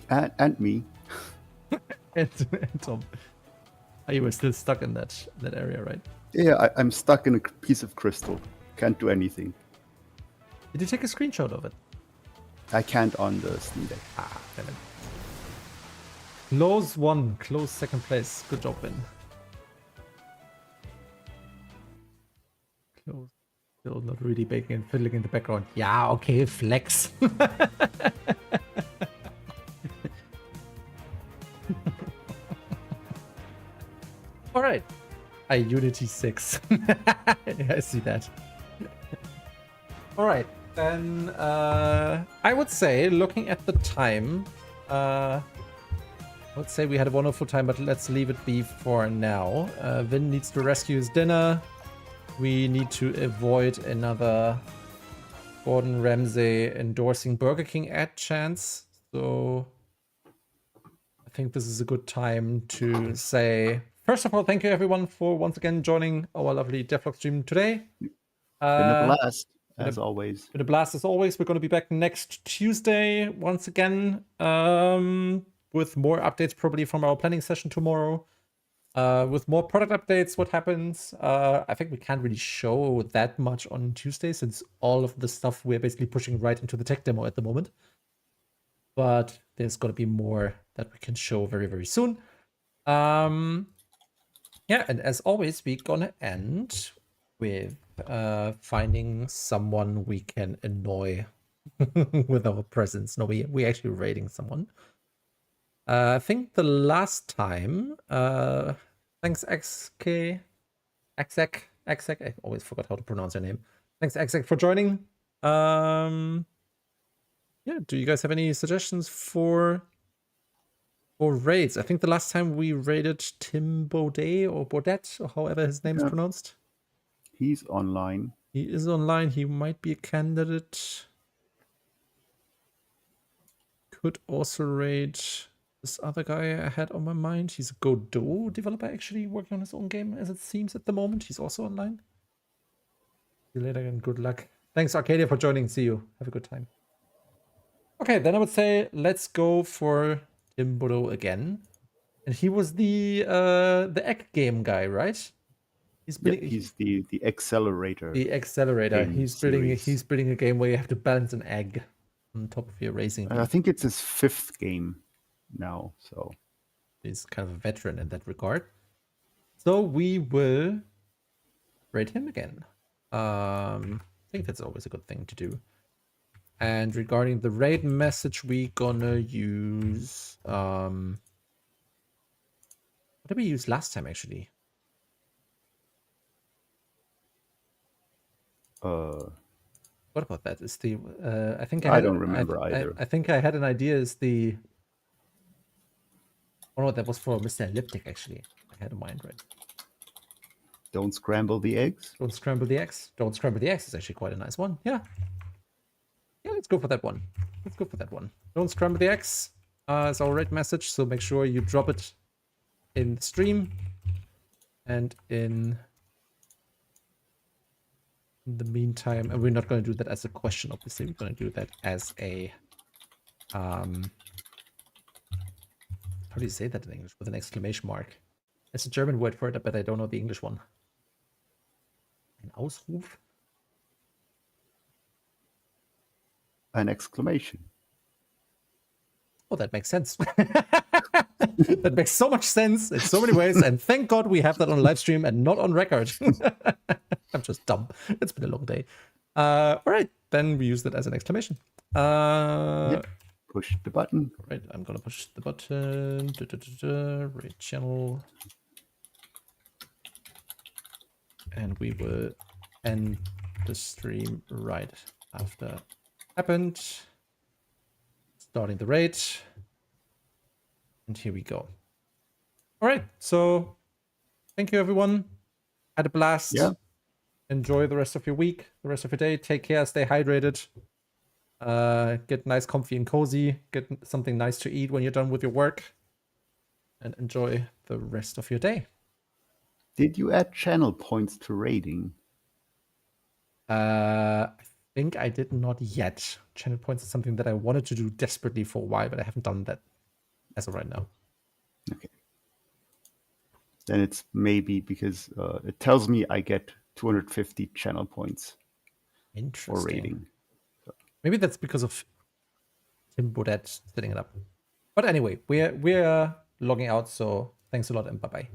And me. and Tom. Oh, you were still stuck in that area, right? Yeah, I'm stuck in a piece of crystal. Can't do anything. Did you take a screenshot of it? I can't on the Steam Deck. Ah, damn it. Close one, close second place. Good job, Ben. Close. Still not really baking and fiddling in the background. Yeah, okay, flex. All right. Unity 6. Yeah, I see that. All right. Then I would say, looking at the time, I would say we had a wonderful time, but let's leave it be for now. Vin needs to rescue his dinner. We need to avoid another Gordon Ramsay endorsing Burger King ad chance. So I think this is a good time to say, first of all, thank you everyone for once again joining our lovely DevLog stream today. Been a blast, as always. Been a blast as always. We're going to be back next Tuesday once again with more updates probably from our planning session tomorrow. With more product updates, what happens. I think we can't really show that much on Tuesday since all of the stuff we're basically pushing right into the tech demo at the moment. But there's going to be more that we can show very, very soon. Yeah, and as always, we're going to end with finding someone we can annoy with our presence. No, we're actually raiding someone. I think the last time, thanks XK, XK, I always forgot how to pronounce your name. Thanks XK for joining. Yeah, do you guys have any suggestions for raids? I think the last time we raided Tim Baudet or Baudet, or however his name is pronounced. He's online. He is online. He might be a candidate. Could also raid this other guy I had on my mind. He's a Godot developer actually working on his own game as it seems at the moment. He's also online. See you later and good luck. Thanks Arcadia for joining. See you. Have a good time. Okay, then I would say let's go for Tim Bodo again. And he was the egg game guy, right? He's Yeah, building he's the accelerator. the accelerator. Game He's series. building a game where you have to balance an egg on top of your racing I wheel. think it's his 5th game now. So He's kind of a veteran in that regard. So we will rate him again. I think that's always a good thing to do. And regarding the raid message, we gonna use what did we use last time actually? What about that? Is the I think I don't remember either. I think I had an idea. Is the oh no, that was for Mr. Elliptic actually. I had in mind, right? Don't scramble the eggs. Don't scramble the eggs. Don't scramble the eggs is actually quite a nice one. Yeah. Yeah, let's go for that one. Let's go for that one. Don't scramble the eggs. It's our raid message, so make sure you drop it in the stream and in the meantime, and we're not going to do that as a question, obviously. We're going to do that as a how do you say that in English? With an exclamation mark. It's a German word for it, but I don't know the English one. Ein Ausruf? An exclamation. Oh, that makes sense. That makes so much sense in so many ways, and thank God we have that on live stream and not on record. I'm just dumb. It's been a long day. All right, then we use that as an exclamation. Yep. Push the button. All right, I'm gonna push the button. Raid channel, and we will end the stream right after happened. Starting the raid. And here we go. All right, so thank you, everyone. Had a blast. Yeah. Enjoy the rest of your week, the rest of your day. Take care, stay hydrated. Get nice, comfy, and cozy. Get something nice to eat when you're done with your work. And enjoy the rest of your day. Did you add channel points to raiding? I think I did not yet. Channel points is something that I wanted to do desperately for a while, but I haven't done that as of right now. Okay. Then it's maybe because it tells me I get 250 channel points for Interesting. raiding. Maybe that's because of Tim Baudet setting it up. But anyway, we're logging out, so thanks a lot and bye-bye.